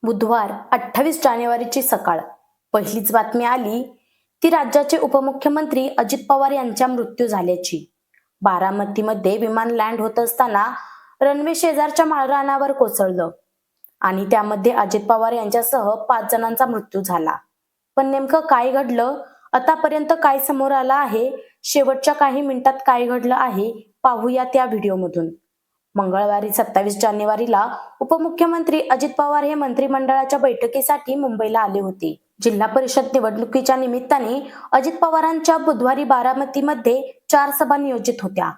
बुधवार 28 जानेवारीची सकाळ. पहिलीच बातमी आली ती राज्याचे उपमुख्यमंत्री अजित पवार यांचा मृत्यू झाल्याची. बारामतीमध्ये विमान लँड होत असताना रनवे शेजारच्या माळरानावर कोसळलं आणि त्यामध्ये अजित पवार यांच्यासह 5 जणांचा मृत्यू झाला. पण नेमकं काय घडलं, आतापर्यंत काय समोर आलं आहे, शेवटच्या काही मिनिटात काय घडलं आहे, पाहूया त्या व्हिडिओमधून. मंगळवारी 27 जानेवारीला उपमुख्यमंत्री अजित पवार हे मंत्रिमंडळाच्या बैठकीसाठी मुंबईला आले होते. जिल्हा परिषद निवडणुकीच्या निमित्ताने अजित पवारांच्या बुधवारी बारामतीमध्ये 4 सभा नियोजित होत्या.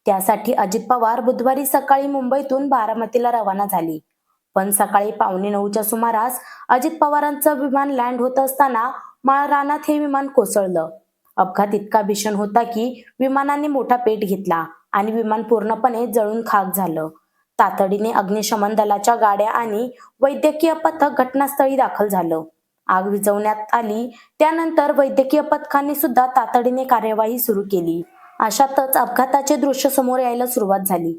त्यासाठी अजित पवार बुधवारी सकाळी मुंबईतून बारामतीला रवाना झाले. पण सकाळी 8:45च्या सुमारास अजित पवारांचं विमान लँड होत असताना माळरानात हे विमान कोसळलं. अपघात इतका भीषण होता की विमानाने मोठा पेट घेतला आणि विमान पूर्णपणे जळून खाक झालं. तातडीने अग्निशमन दलाच्या गाड्या आणि वैद्यकीय पथक घटनास्थळी दाखल झालं. आग विझवण्यात आली. त्यानंतर वैद्यकीय पथकाने सुद्धा तातडीने कार्यवाही सुरू केली. अशातच अपघाताचे दृश्य समोर यायला सुरुवात झाली.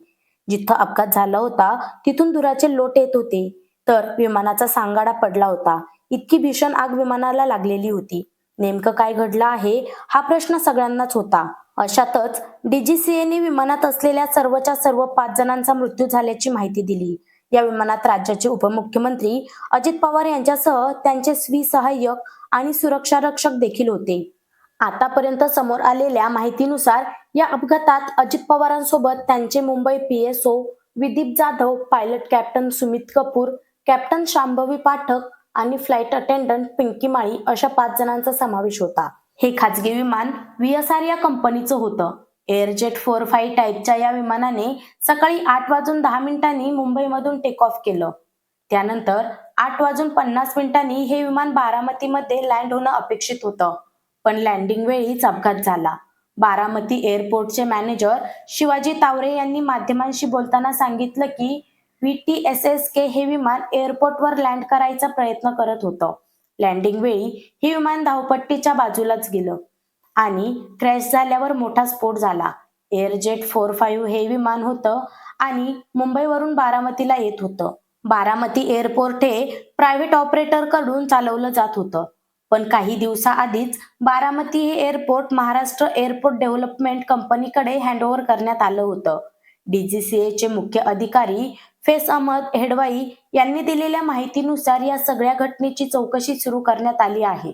जिथं अपघात झाला होता तिथून धुराचे लोट येत होते, तर विमानाचा सांगाडा पडला होता. इतकी भीषण आग विमानाला लागलेली होती. नेमकं काय घडलं आहे हा प्रश्न सगळ्यांनाच होता. अशातच डीजीसीएने विमानात असलेल्या सर्वच्या सर्व 5 जणांचा मृत्यू झाल्याची माहिती दिली. या विमानात राज्याचे उपमुख्यमंत्री अजित पवार यांच्यासह त्यांचे सहाय्यक आणि सुरक्षा रक्षक देखील होते. आतापर्यंत समोर आलेल्या माहितीनुसार या अपघातात अजित पवारांसोबत त्यांचे Mumbai PSO Vidip Jadhav, pilot captain Sumit Kapoor, captain Shambhavi Pathak आणि फ्लाईट अटेंडंट पिंकी माळी अशा 5 जणांचा समावेश होता. हे खाजगी विमान VSR या कंपनीचं होतं. एअरजेट 45 टाईपच्या या विमानाने सकाळी 8:10 मुंबईमधून टेक ऑफ केलं. त्यानंतर 8:50 हे विमान बारामतीमध्ये लँड होणं अपेक्षित होतं, पण लँडिंग वेळीच अपघात झाला. बारामती एअरपोर्टचे मॅनेजर शिवाजी तावरे यांनी माध्यमांशी बोलताना सांगितलं की VTSSK हे विमान एअरपोर्टवर लँड करायचा प्रयत्न करत होतं. लँडिंग वेळी हे विमान धावपट्टीच्या बाजूलाच गेलं आणि क्रॅश झाल्यावर मोठा स्फोट झाला. एअरजेट 45 हे विमान होतं आणि मुंबईवरून बारामतीला येत होतं. बारामती एअरपोर्ट हे प्रायव्हेट ऑपरेटर कडून चालवलं जात होतं. पण काही दिवसाआधीच बारामती हे एअरपोर्ट महाराष्ट्र एअरपोर्ट डेव्हलपमेंट कंपनीकडे हँडओव्हर करण्यात आलं होतं. डीजीसीएचे मुख्य अधिकारी फैज अहमद हेडवाई यांनी दिलेल्या माहितीनुसार या सगळ्या घटनेची चौकशी सुरू करण्यात आली आहे.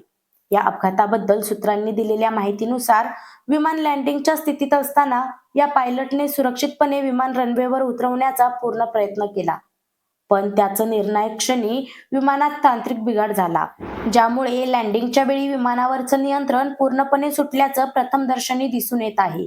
या अपघाताबद्दल सूत्रांनी दिलेल्या माहितीनुसार विमान लँडिंगच्या स्थितीत असताना या पायलटने सुरक्षितपणे विमान रनवेवर उतरवण्याचा पूर्ण प्रयत्न केला. पण त्याचं निर्णायक क्षणी विमानात तांत्रिक बिघाड झाला, ज्यामुळे लँडिंगच्या वेळी विमानावरचं नियंत्रण पूर्णपणे सुटल्याचं प्रथमदर्शनी दिसून येत आहे.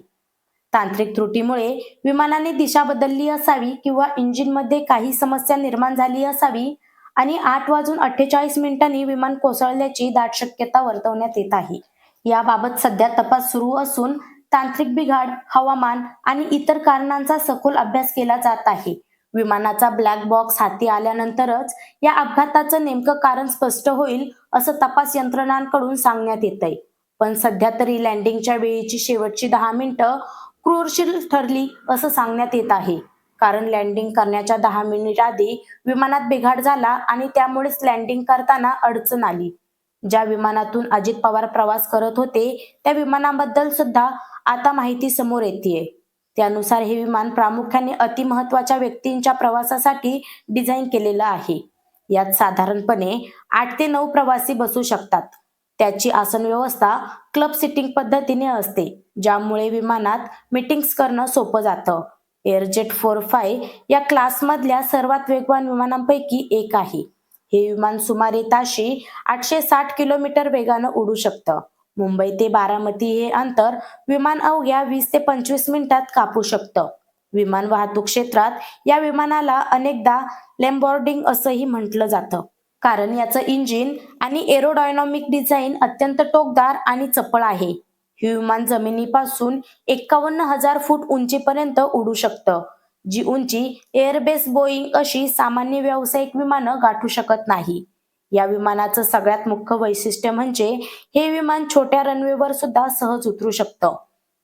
तांत्रिक त्रुटीमुळे विमानाने दिशा बदलली असावी किंवा इंजिनमध्ये काही समस्या निर्माण झाली असावी आणि 8:48 विमान कोसळल्याची दाट शक्यता वर्तवण्यात येत आहे. याबाबत सध्या तपास सुरू असून तांत्रिक बिघाड, हवामान आणि इतर कारणांचा सखोल अभ्यास केला जात आहे. विमानाचा ब्लॅक बॉक्स हाती आल्यानंतरच या अपघाताचं नेमकं कारण स्पष्ट होईल असं तपास यंत्रणांकडून सांगण्यात येतंय. पण सध्या तरी लँडिंगच्या वेळीची शेवटची 10 मिनिटं क्रूरशील ठरली असं सांगण्यात येत आहे. कारण लँडिंग करण्याच्या 10 मिनिट आधी विमानात बिघाड झाला आणि त्यामुळेच लँडिंग करताना अडचण आली. ज्या विमानातून अजित पवार प्रवास करत होते त्या विमानाबद्दल सुद्धा आता माहिती समोर येतेय. त्यानुसार हे विमान प्रामुख्याने अतिमहत्वाच्या व्यक्तींच्या प्रवासासाठी डिझाईन केलेलं आहे. यात साधारणपणे 8 ते 9 प्रवासी बसू शकतात. त्याची आसन व्यवस्था क्लब सिटिंग पद्धतीने असते, ज्यामुळे विमानात मीटिंग्स करणं सोपं जातं. एअरजेट 45 या क्लासमधल्या सर्वात वेगवान विमानांपैकी एक आहे. हे विमान सुमारे ताशी 860 किलोमीटर वेगानं उडू शकतं. मुंबई ते बारामती हे अंतर विमान अवघ्या 20 ते 25 मिनिटात कापू शकतं. विमान वाहतूक क्षेत्रात या विमानाला अनेकदा लॅम्बॉर्गिनी असंही म्हटलं जातं, कारण याचं इंजिन आणि एरोडायनॉमिक डिझाईन अत्यंत टोकदार आणि चपळ आहे. हे विमान जमिनीपासून 51,000 फूट उंचीपर्यंत उडू शकतं, जी उंची एअरबस बोईंग अशी सामान्य व्यावसायिक विमानं गाठू शकत नाही. या विमानाचं सगळ्यात मुख्य वैशिष्ट्य म्हणजे हे विमान छोट्या रनवेवर सुद्धा सहज उतरू शकतं.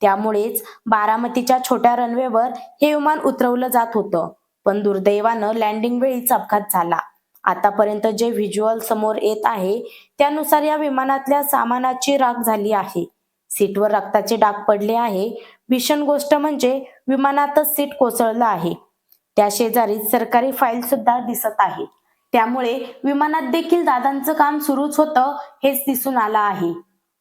त्यामुळेच बारामतीच्या छोट्या रनवेवर हे विमान उतरवलं जात होतं. पण दुर्दैवानं लँडिंग वेळीच अपघात झाला आतापर्यंत जे व्हिज्युअल समोर येत आहे त्यानुसार या विमानातल्या सामानाची राख झाली आहे. सीटवर रक्ताचे डाग पडले आहे. भीषण गोष्ट म्हणजे विमानातच सीट कोसळलं आहे. त्या शेजारीच सरकारी फाईल सुद्धा दिसत आहे. त्यामुळे विमानात देखील दादांचं काम सुरूच होतं हेच दिसून आलं आहे.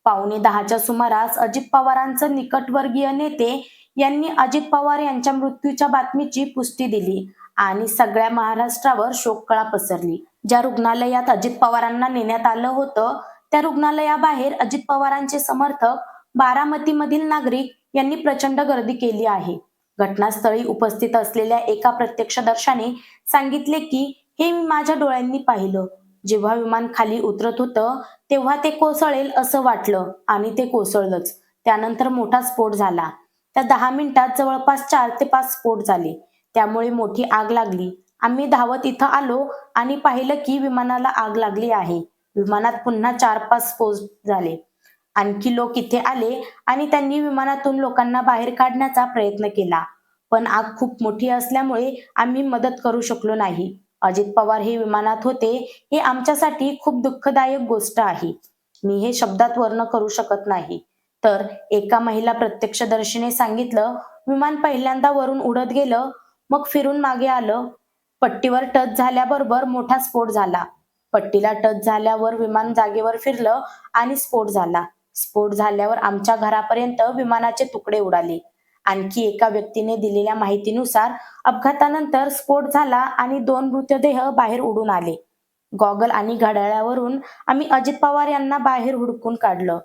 9:15च्या सुमारास अजित पवारांचं निकटवर्गीय नेते यांनी अजित पवार यांच्या मृत्यूच्या बातमीची पुष्टी दिली आणि सगळ्या महाराष्ट्रावर शोककळा पसरली. ज्या रुग्णालयात अजित पवारांना नेण्यात आलं होतं त्या रुग्णालयाबाहेर अजित पवारांचे समर्थक, बारामतीमधील नागरिक यांनी प्रचंड गर्दी केली आहे. घटनास्थळी उपस्थित असलेल्या एका प्रत्यक्षदर्शाने सांगितले की हे मी माझ्या डोळ्यांनी पाहिलं. जेव्हा विमान खाली उतरत होतं तेव्हा ते कोसळेल असं वाटलं आणि ते कोसळलंच. त्यानंतर मोठा स्फोट झाला. त्या 10 मिनिटात जवळपास 4 ते 5 स्फोट झाले. त्यामुळे मोठी आग लागली. आम्ही धावत इथं आलो आणि पाहिलं की विमानाला आग लागली आहे. विमानात पुन्हा 4-5 स्फोट झाले. आणखी लोक इथे आले आणि त्यांनी विमानातून लोकांना बाहेर काढण्याचा प्रयत्न केला. पण आग खूप मोठी असल्यामुळे आम्ही मदत करू शकलो नाही. अजित पवार हे विमानात होते हे आमच्यासाठी खूप दुःखदायक गोष्ट आहे. मी हे शब्दात वर्ण करू शकत नाही. तर एका महिला प्रत्यक्षदर्शीने सांगितलं, विमान पहिल्यांदा वरून उडत गेलं, मग फिरून मागे आलं. पट्टीवर टच झाल्याबरोबर मोठा स्फोट झाला. पट्टीला टच झाल्यावर विमान जागेवर फिरलं आणि स्फोट झाला. स्फोट झाल्यावर आमच्या घरापर्यंत विमानाचे तुकडे उडाले. आणखी एका व्यक्तीने दिलेल्या माहितीनुसार अपघातानंतर स्फोट झाला आणि 2 मृतदेह बाहेर उडून आले. गॉगल आणि घड्याळावरून आम्ही अजित पवार यांना बाहेर हुडकून काढलं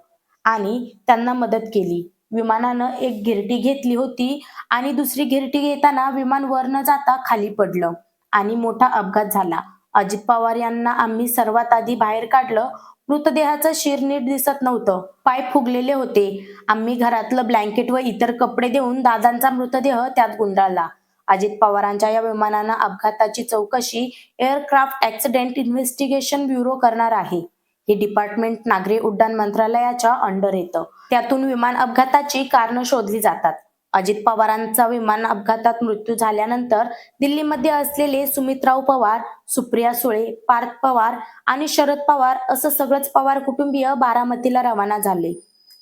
आणि त्यांना मदत केली. विमानानं एक घिरटी घेतली होती आणि दुसरी घिरटी घेताना विमान वर न जाता खाली पडलं आणि मोठा अपघात झाला. अजित पवार यांना आम्ही सर्वात आधी बाहेर काढलं. मृतदेहाचं शिर नीट दिसत नव्हतं. पाय फुगलेले होते. आम्ही घरातलं ब्लँकेट व इतर कपडे देऊन दादांचा मृतदेह त्यात गुंडाळला. अजित पवारांच्या या विमानानं अपघाताची चौकशी एअरक्राफ्ट ॲक्सिडेंट इन्व्हेस्टिगेशन ब्युरो करणार आहे. हे डिपार्टमेंट नागरी उड्डाण मंत्रालयाच्या अंडर येतं. त्यातून विमान अपघाताची कारणं शोधली जातात. अजित पवारांचा विमान अपघातात मृत्यू झाल्यानंतर दिल्लीमध्ये असलेले सुमित्राव पवार, सुप्रिया सुळे, पार्थ पवार आणि शरद पवार असं सगळंच पवार कुटुंबीय बारामतीला रवाना झाले.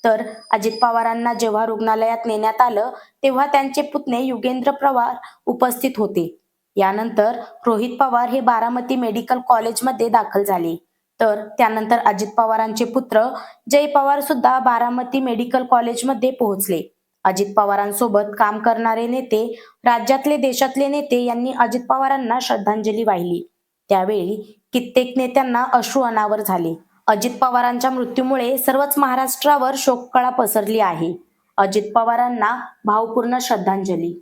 तर अजित पवारांना जेव्हा रुग्णालयात नेण्यात आलं तेव्हा त्यांचे पुतणे युगेंद्र पवार उपस्थित होते. यानंतर रोहित पवार हे बारामती मेडिकल कॉलेजमध्ये दाखल झाले. तर त्यानंतर अजित पवारांचे पुत्र जय पवार सुद्धा बारामती मेडिकल कॉलेजमध्ये पोहोचले. अजित पवारांसोबत काम करणारे नेते, राज्यातले देशातले नेते यांनी अजित पवारांना श्रद्धांजली वाहिली. त्यावेळी कित्येक नेत्यांना अश्रू अनावर झाले. अजित पवारांच्या मृत्यूमुळे सर्वच महाराष्ट्रावर शोककळा पसरली आहे. अजित पवारांना भावपूर्ण श्रद्धांजली.